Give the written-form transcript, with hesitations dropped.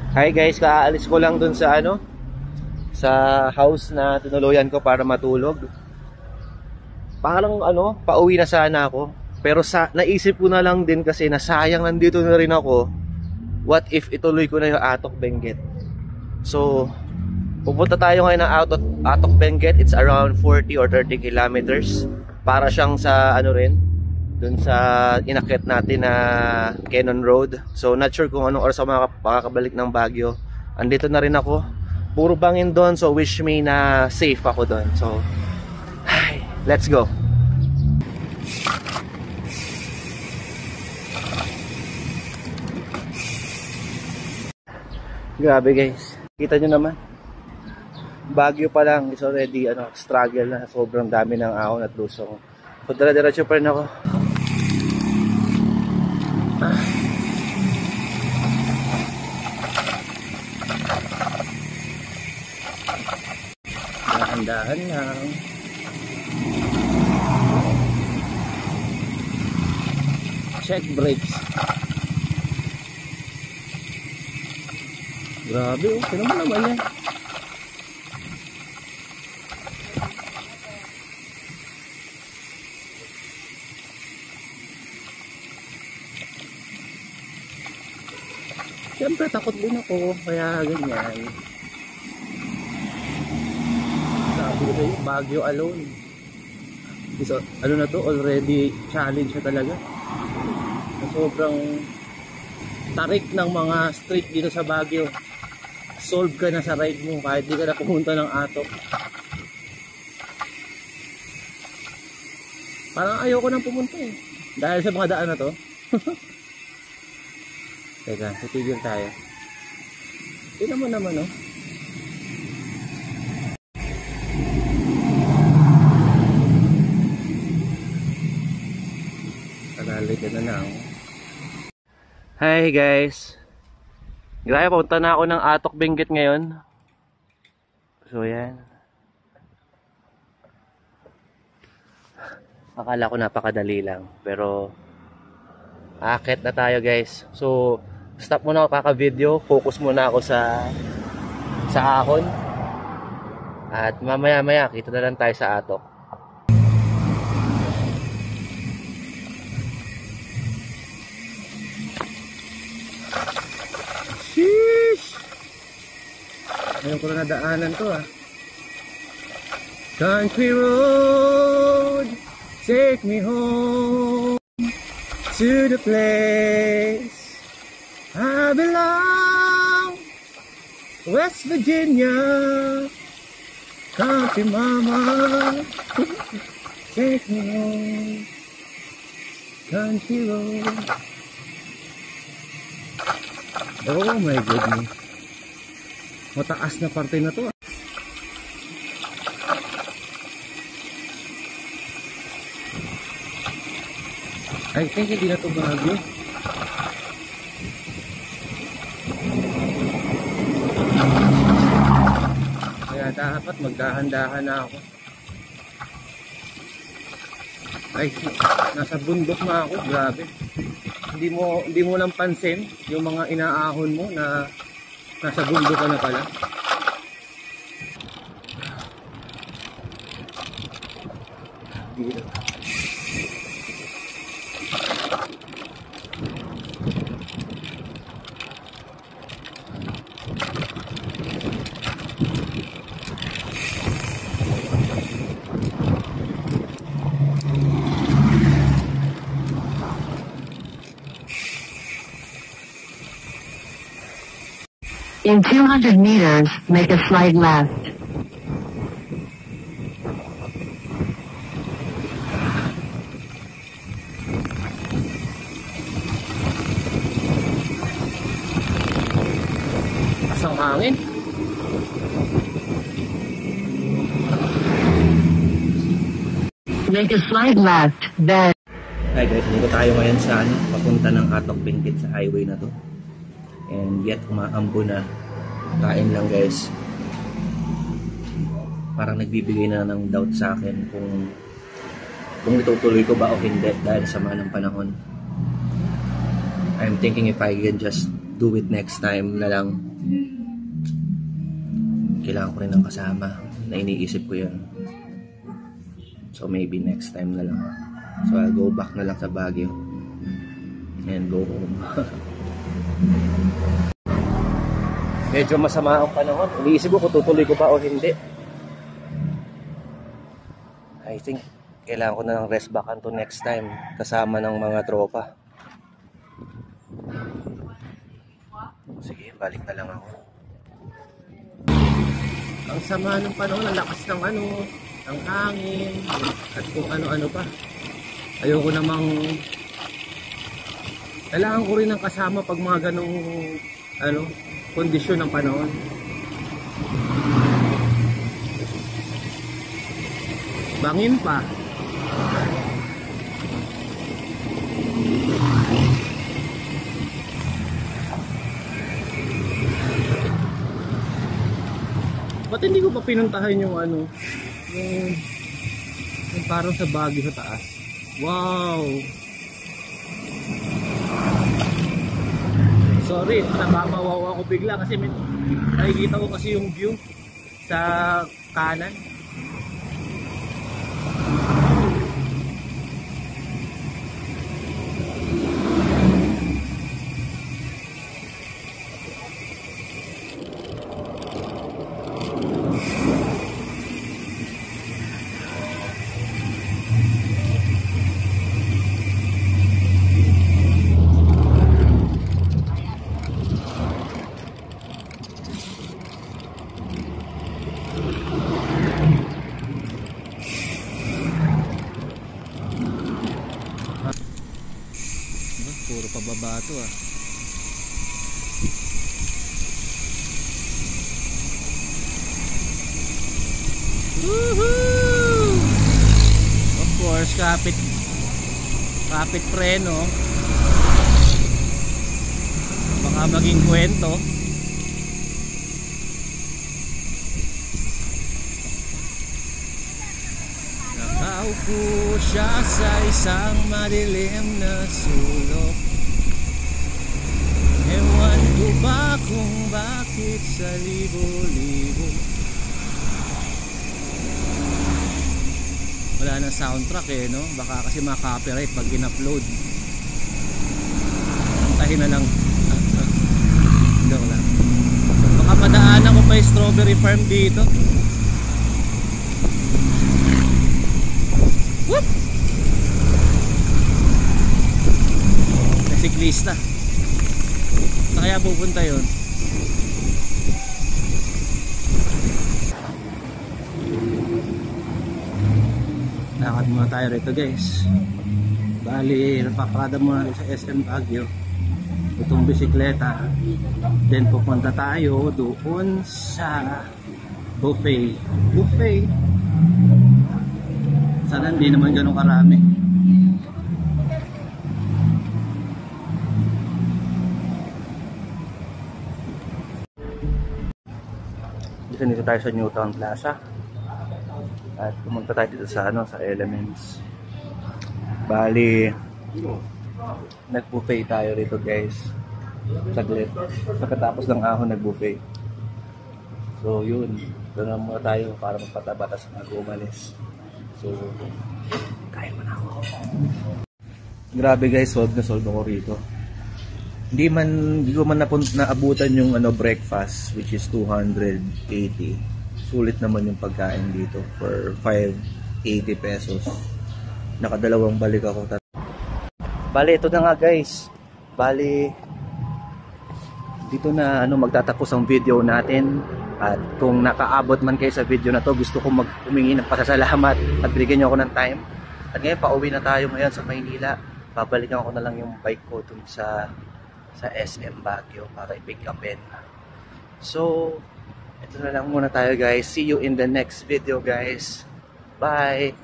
Hi guys, kaalis ko lang dun sa sa house na tinuluyan ko para matulog. Parang pauwi na sana ako. Pero naisip ko na lang din kasi na sayang nandito na rin ako. What if ituloy ko na yung Atok Benguet? So, pupunta tayo ngayon ng Atok Benguet. It's around 40 or 30 kilometers. Para siyang sa dun sa inakyat natin na Cannon Road. So not sure kung anong oras ako makakabalik ng Baguio. Andito na rin ako. Puro bangin doon, so wish me na safe ako doon. So let's go. Grabe guys, kita nyo naman, Baguio pa lang is already struggle na. Sobrang dami ng ahon at lusong. So dala-diretso pa rin ako. Dahan-dahan lang. Check brakes. Grabe, sino mo naman yan? Siyempre takot din ako, kaya ganyan. Sabi ko sa'yo, Baguio alone. So, na to, already challenge na talaga. Sobrang tarik ng mga street dito sa Baguio. Solve ka na sa ride mo kahit di ka na pumunta ng Atok. Parang ayoko nang pumunta eh, dahil sa mga daan na to. Teka, titigil tayo. Tingnan mo naman Tagalig na lang. Hi guys. Grabe, punta na ako ng Atok Benguet ngayon. So yan. Akala ko napakadali lang, pero akit na tayo guys. So stop muna ako kaka-video, focus muna ako sa ahon. At mamaya-maya kita na lang tayo sa Atok. Sheesh! Ngayon ko na nadaanan to Country road, take me home to the place I belong, West Virginia, country mama, take me home, country road. Oh my goodness, mataas na parte na to I think hindi na to Baguio. Kaya dapat magdahan-dahan na ako. Ay, nasa bundok na ako, grabe. Hindi mo lang pansin yung mga inaahon mo na nasa bundok ka na pala. Dito. In 200 meters, make a slide left. Asang hangin. Make a slide left, then. Hi guys, dito tayo ngayon sa papunta ng Atok Benguet sa highway na to. And yet umaambo na. Kain lang guys. Parang nagbibigay na ng doubt sa akin kung itutuloy ko ba o hindi dahil sama ng panahon. I'm thinking if I can just do it next time na lang. Kailangan ko rin ng kasama na iniisip ko yun. So maybe next time na lang. So I'll go back na lang sa Baguio and go home. Medyo masama ang panahon. Iniisip ko kung tutuloy ko pa o hindi. I think kailangan ko na ng rest back until next time kasama ng mga tropa. Sige, balik na lang ako. Ang sama ng panahon, ang lakas ng ang hangin, at kung ano-ano pa. Ayoko namang kailangan ko rin ng kasama pag mga ganong kondisyon ng panahon. Bangin pa. Ba't hindi ko pa pinuntahan yung yung parang sa Baguio sa taas? Wow! Sorry, nabamawaw ako bigla kasi nakikita ko kasi yung view sa kanan. Puro pababa to ah. Woohoo! Of course, kapit preno. Baka maging kwento. Nakaupo siya sa isang madilim na sulok. Ewan ko ba kung bakit sa libo-libo. Wala na soundtrack no? Baka kasi maka-copyright pag in-upload. Antahin na lang. Joke lang. Baka madaanan ko pa yung strawberry farm dito. Whoop! May siklista. Saan kaya pupunta yun? Lakad muna tayo rito guys. Bali, napakada muna sa SM Baguio itong bisikleta. Then pupunta tayo doon sa buffet. Sana hindi naman ganun karami. Dito tayo sa Newtown Plaza. At pumunta tayo dito sa sa Elements. Bali, nag-buffet tayo rito guys. Saglit. Pagkatapos ng ahon nag-buffet. So yun, doon na muna tayo para magpatabatas na umalis. So, kain mo na ako. Grabe guys, solve ako rito. Hindi ko man naabutan yung breakfast, which is 280. Sulit naman yung pagkain dito for 580 pesos. Nakadalawang balik ako. Bali, ito na nga guys. Bali, dito na magtatapos ang video natin. At kung nakaabot man kayo sa video na to, gusto kong humingi ng pasasalamat at bigyan niyo ako ng time. At ngayon, pauwi na tayo ngayon sa Maynila. Babalikan ko na lang yung bike ko dun sa SM Baguio para i-pick upin. So, ito na lang muna tayo guys. See you in the next video guys. Bye!